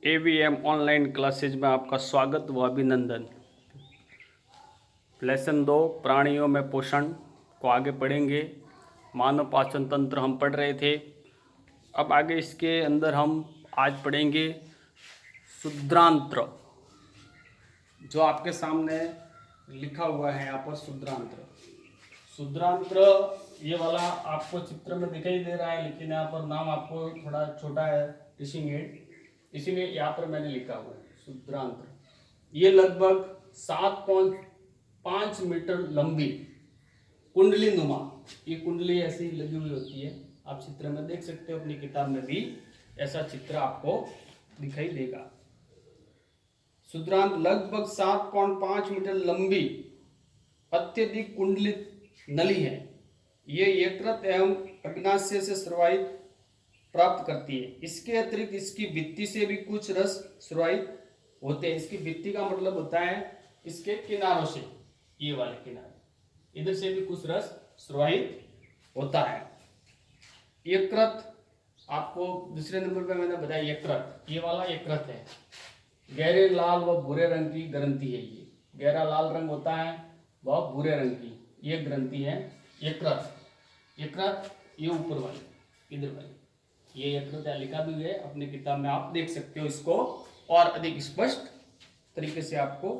AVM online classes में आपका स्वागत व अभिनंदन। लेसन 2 प्राणियों में पोषण को आगे पढ़ेंगे। मानव पाचन तंत्र हम पढ़ रहे थे। अब आगे इसके अंदर हम आज पढ़ेंगे शुद्रांत्र, जो आपके सामने लिखा हुआ है यहाँ पर। शुद्रांत्र ये वाला आपको चित्र में दिखाई दे रहा है, लेकिन यहाँ पर नाम आपको थोड़ा छोटा है, टिशिंग हेड, इसीलिए यहाँ पर मैंने लिखा हुआ है शुद्रांत्र। ये लगभग 7.5 मीटर लंबी कुंडली नुमा, ये कुंडली ऐसी लगी हुई होती है। आप चित्र में देख सकते हो, अपनी किताब में भी ऐसा चित्र आपको दिखाई देगा। शुद्रांत्र लगभग 7.5 मीटर लंबी अत्यधिक कुंडलित नली है। ये यकृत एवं अग्नाशय से स्रावित प्राप्त करती है। इसके अतिरिक्त इसकी भित्ति से भी कुछ रस स्रावित होते हैं। इसकी भित्ति का मतलब होता है इसके किनारों से, ये वाले किनारे, इधर से भी कुछ रस स्रावित होता है। यकृत, आपको दूसरे नंबर पे मैंने बताया यकृत, ये वाला यकृत है। गहरे लाल व भूरे रंग की ग्रंथि है। ये गहरा लाल रंग होता है व भूरे रंग की ये ग्रंथि है यकृत। यकृत ये ऊपर वाली, इधर वाली, ये यकृत लिखा भी है अपनी किताब में, आप देख सकते हो इसको और अधिक स्पष्ट तरीके से आपको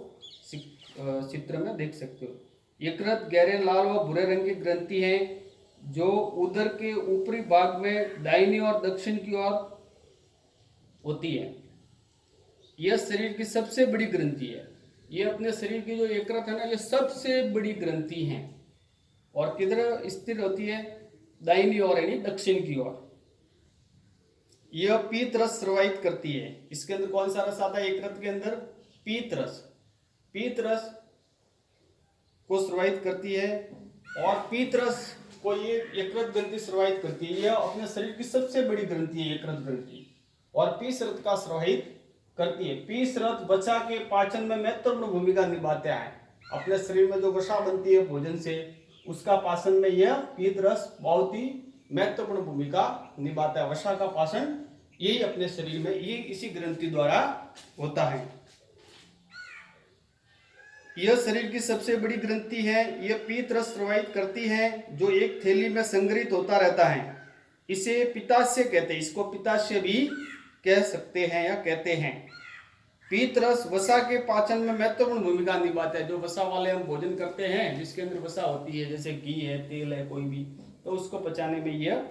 चित्र में देख सकते हो। यकृत गहरे लाल व भूरे रंग की ग्रंथि है जो उदर के ऊपरी भाग में दाहिनी और दक्षिण की ओर होती है। यह शरीर की सबसे बड़ी ग्रंथि है। ये अपने शरीर की जो यकृत है ना, ये सबसे बड़ी ग्रंथि है। और किधर स्थिर होती है? दाहिनी ओर यानी दक्षिण की ओर। यह पीत रस स्रावित करती है। इसके अंदर कौन सा रस आता है? यकृत के अंदर पीत रस। पीत रस को स्रावित करती है और पीत रस को ये यकृत ग्रंथि स्रावित करती है। यह अपने शरीर की सबसे बड़ी ग्रंथि है यकृत ग्रंथि, और पीसरत का स्रावित करती है। पीसरत वसा के पाचन में महत्वपूर्ण भूमिका निभाता है। अपने शरीर में जो वसा बनती है भोजन से, उसका पाचन में यह पीत रस बहुत ही महत्वपूर्ण भूमिका निभाता है। वसा का पाचन यही अपने शरीर में ये इसी ग्रंथि द्वारा होता है। यह शरीर की सबसे बड़ी ग्रंथि है। यह पीत रस स्रावित करती है जो एक थैली में संग्रहित होता रहता है। इसे पित्ताशय कहते हैं। इसको पित्ताशय भी कह सकते हैं या कहते हैं। पीत रस वसा के पाचन में महत्वपूर्ण भूमिका निभाता है। जो वसा वाले हम भोजन करते हैं, जिसके अंदर वसा होती है, जैसे घी है, तेल है, कोई भी, तो उसको पचाने में यह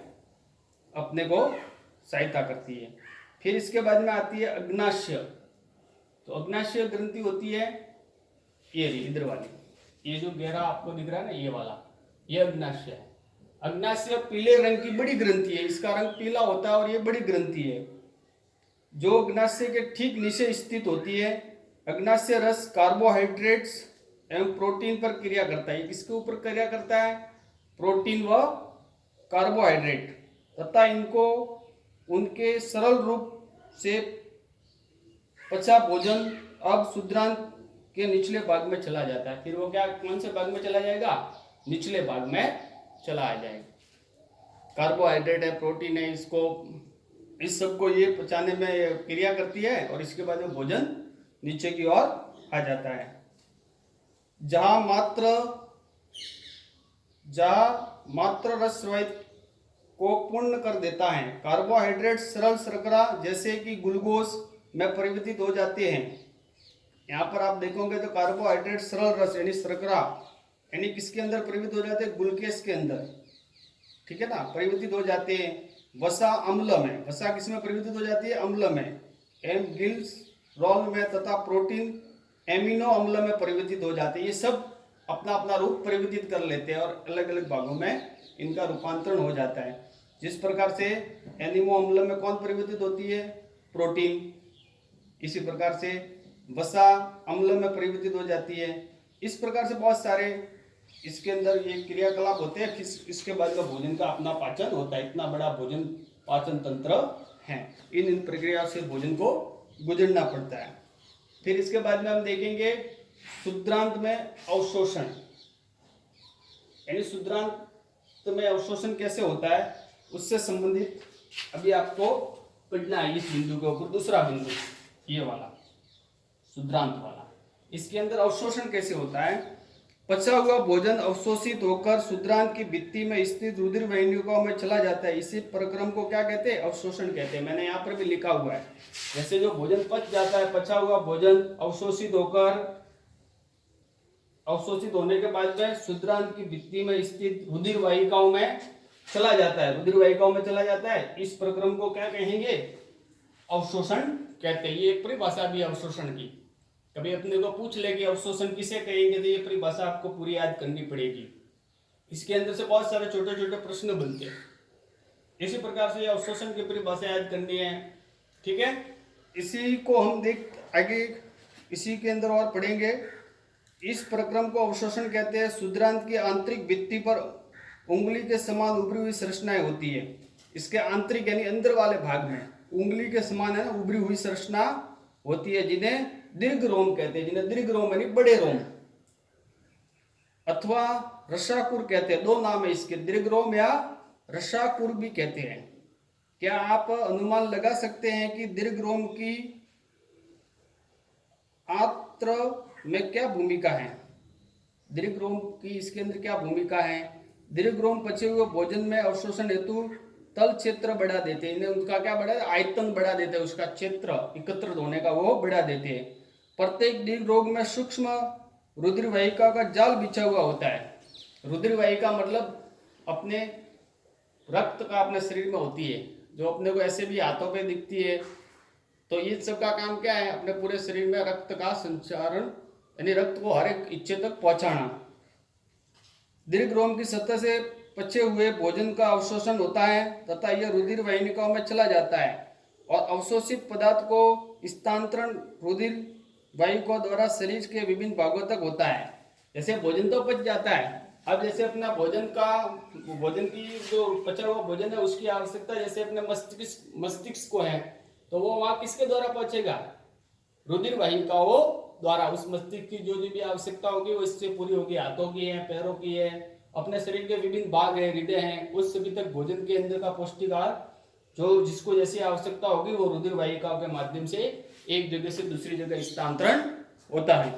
अपने को सहायता करती है। फिर इसके बाद में आती है अग्नाशय। तो अग्नाशय ग्रंथि होती है ये इधर वाली, ये जो गहरा आपको दिख रहा है ना, ये वाला, ये अग्नाशय है। अग्नाशय पीले रंग की बड़ी ग्रंथि है। इसका रंग पीला होता है और ये बड़ी ग्रंथि है जो अग्नाशय के ठीक नीचे स्थित होती है। अग्नाशय रस कार्बोहाइड्रेट्स एवं प्रोटीन पर क्रिया करता है। किसके ऊपर क्रिया करता है? प्रोटीन व कार्बोहाइड्रेट, तथा इनको उनके सरल रूप से पचा भोजन अब शुद्रांत के निचले भाग में चला जाता है। फिर वो क्या, कौन से भाग में चला जाएगा? निचले भाग में चला आ जाएगा। कार्बोहाइड्रेट है, प्रोटीन है, इस सब को ये पचाने में क्रिया करती है और इसके बाद में भोजन नीचे की ओर आ जाता है। जहां मात्र रस स्रावित को पूर्ण कर देता है। कार्बोहाइड्रेट सरल शर्करा जैसे कि ग्लूकोज में परिवर्तित हो जाते हैं। यहाँ पर आप देखोगे तो कार्बोहाइड्रेट सरल रस यानी शर्करा यानी किसके अंदर परिवर्तित हो जाते हैं? ग्लूकोज के अंदर, ठीक है ना, परिवर्तित हो जाते हैं। वसा अम्ल में, वसा किसमें परिवर्तित हो जाती है? अम्ल में, ग्लिसरॉल में, तथा प्रोटीन एमिनो अम्ल में परिवर्तित हो जाते हैं। ये सब अपना अपना रूप परिवर्तित कर लेते हैं और अलग अलग भागों में इनका रूपांतरण हो जाता है। जिस प्रकार से एमिनो अम्ल में कौन परिवर्तित होती है? प्रोटीन। इसी प्रकार से वसा अम्ल में परिवर्तित हो जाती है। इस प्रकार से बहुत सारे इसके अंदर ये क्रियाकलाप होते हैं। इसके बाद में भोजन का अपना पाचन होता है। इतना बड़ा भोजन पाचन तंत्र है। इन प्रक्रिया से भोजन को गुजरना पड़ता है। फिर इसके बाद में हम देखेंगे शुद्रांत में अवशोषण, यानी शुद्रांत में अवशोषण कैसे होता है, उससे संबंधित अभी आपको पढ़ना है इस बिंदु के ऊपर। दूसरा बिंदु, ये वाला शुद्रांत वाला। इसके अंदर अवशोषण कैसे होता है? पचा हुआ भोजन अवशोषित होकर शुद्रांत की भित्ति में स्थित रुधिर वाहिनियों में चला जाता है। इसी प्रक्रम को क्या कहते हैं? अवशोषण कहते हैं। मैंने यहाँ पर भी लिखा हुआ है, जैसे जो भोजन पच जाता है, पचा हुआ भोजन अवशोषित होने के बाद में शुद्रांत की भित्ति में स्थित रुधिर वाहिकाओं में चला जाता है, रुधिर वाहिकाओं में चला जाता है। इस प्रक्रम को क्या कहेंगे? अवशोषण कहते हैं। ये एक परिभाषा भी अवशोषण की, कभी अपने को पूछ ले कि अवशोषण किसे कहेंगे, तो ये परिभाषा आपको पूरी याद करनी पड़ेगी। इसके अंदर से बहुत सारे छोटे छोटे प्रश्न बनते हैं। इसी प्रकार से ये अवशोषण की परिभाषा याद करनी है, ठीक है। इसी को हम आगे इसी के अंदर और पढ़ेंगे। इस प्रक्रम को अवशोषण कहते हैं। शुद्रांत की आंतरिक भित्ति पर उंगली के समान उभरी हुई संरचनाएं होती है। इसके आंतरिक यानी अंदर वाले भाग में उंगली के समान है उभरी हुई संरचना होती है, जिन्हें दीर्घ रोम कहते हैं। जिन्हें दीर्घ रोम यानी बड़े रोम अथवा रसाकुर कहते हैं। दो नाम है इसके, दीर्घ रोम या रसाकुर भी कहते हैं। क्या आप अनुमान लगा सकते हैं कि दीर्घ रोम की आंत्र में क्या भूमिका है? दीर्घ रोम की इसके अंदर क्या भूमिका है? दीर्घ रोम पचे हुए भोजन में अवशोषण हेतु तल क्षेत्र बढ़ा देते हैं। इन्हें उनका क्या बढ़ा, आयतन बढ़ा देते हैं, उसका क्षेत्र एकत्रित होने का वो बढ़ा देते हैं। प्रत्येक दीर्घ रोग में सूक्ष्म रुधिर वाहिका का जाल बिछा हुआ होता है। रुधिर वाहिका मतलब अपने रक्त का अपने शरीर में होती है, जो अपने को ऐसे भी हाथों पे दिखती है। तो ये सब का काम क्या है? अपने पूरे शरीर में रक्त का संचारण यानी रक्त को हर एक इच्छे तक पहुंचाना। दीर्घ रोम की सतह से पचे हुए भोजन का अवशोषण होता है तथा यह रुधिर वाहिनिकाओं में चला जाता है और अवशोषित पदार्थ को स्थानांतरण रुधिर वाहिकाओं द्वारा शरीर के विभिन्न भागों तक होता है। जैसे भोजन तो पच जाता है, अब जैसे अपना भोजन की जो पचा हुआ भोजन है उसकी आवश्यकता जैसे अपने मस्तिष्क को है, तो वो वहां किसके द्वारा पहुंचेगा? रुधिर वाहिकाओं द्वारा। उस मस्तिष्क की जो भी आवश्यकता होगी वो इससे पूरी होगी। हाथों की है, पैरों की है, अपने शरीर के विभिन्न भाग है, हृदय है, उस सभी तक भोजन के अंदर का पौष्टिक आहार जो जिसको जैसी आवश्यकता होगी वो रुधिर वाहिकाओं के माध्यम से एक जगह से दूसरी जगह स्थानांतरण होता है।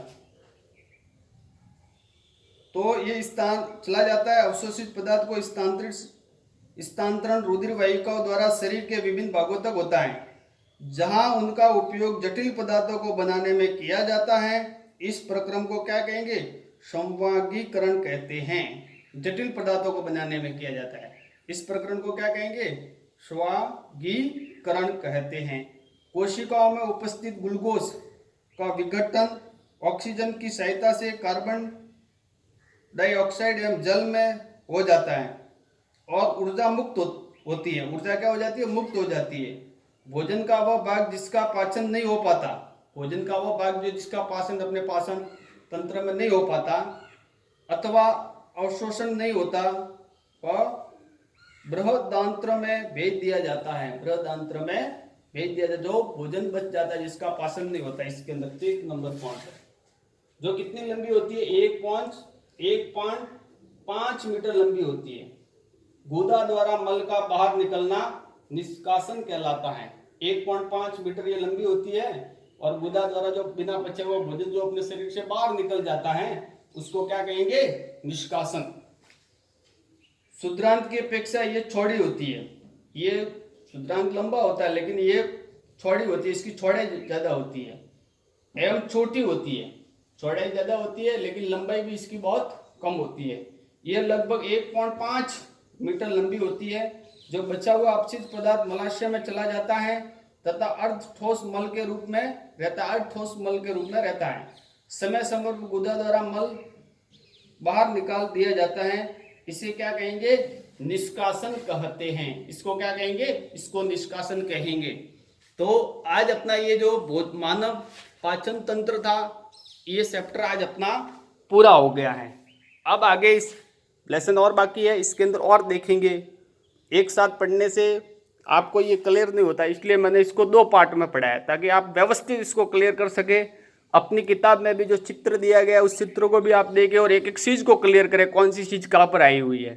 तो ये स्थान चला जाता है। अवशोषित पदार्थ को स्थानांतरण रुधिर वाहिकाओं द्वारा शरीर के विभिन्न भागों तक होता है, जहां उनका उपयोग जटिल पदार्थों को बनाने में किया जाता है। इस प्रक्रम को क्या कहेंगे? संवागीकरण कहते हैं। जटिल पदार्थों को बनाने में किया जाता है, इस प्रक्रम को क्या कहेंगे? संवागीकरण कहते हैं। कोशिकाओं में उपस्थित ग्लूकोज का विघटन ऑक्सीजन की सहायता से कार्बन डाइऑक्साइड एवं जल में हो जाता है और ऊर्जा मुक्त होती है। ऊर्जा क्या हो जाती है? मुक्त हो जाती है। भोजन का वह भाग जिसका पाचन नहीं हो पाता, भोजन का वह भाग जो जिसका पाचन अपने पाचन तंत्र में नहीं हो पाता अथवा अवशोषण नहीं होता, वह बृहदांत्र में भेज दिया जाता है। बृहदांत्र में भेज दिया जाता है। जो भोजन बच जाता है जिसका पाचन नहीं होता, इसके अंदर 1 नंबर पॉइंट है, जो कितनी लंबी होती है? 1.5 मीटर लंबी होती है। गुदा द्वारा मल का बाहर निकलना निष्कासन कहलाता है। 1.5 मीटर ये लंबी होती है और गुदा द्वारा जो बिना पचे हुआ भोजन जो अपने शरीर से बाहर निकल जाता है उसको क्या कहेंगे? निष्कासन। शुद्रांत की अपेक्षा ये चौड़ी होती है। ये शुद्रांत लंबा होता है लेकिन ये चौड़ी होती है, इसकी चौड़ाई ज्यादा होती है एवं छोटी होती है। चौड़ाई ज्यादा होती है लेकिन लंबाई भी इसकी बहुत कम होती है। ये लगभग 1.5 मीटर लंबी होती है। जो बचा हुआ अपशिष्ट पदार्थ मलाशय में चला जाता है तथा अर्ध ठोस मल के रूप में रहता है। समय समय पर गुदा द्वारा मल बाहर निकाल दिया जाता है। इसे क्या कहेंगे? निष्कासन कहते हैं। इसको क्या कहेंगे? इसको निष्कासन कहेंगे। तो आज अपना ये जो मानव पाचन तंत्र था, ये चैप्टर आज अपना पूरा हो गया है। अब आगे इस लेसन और बाकी है, इसके अंदर और देखेंगे। एक साथ पढ़ने से आपको ये क्लियर नहीं होता, इसलिए मैंने इसको 2 पार्ट में पढ़ाया ताकि आप व्यवस्थित इसको क्लियर कर सके। अपनी किताब में भी जो चित्र दिया गया उस चित्र को भी आप देखें और एक एक चीज़ को क्लियर करें, कौन सी चीज़ कहाँ पर आई हुई है।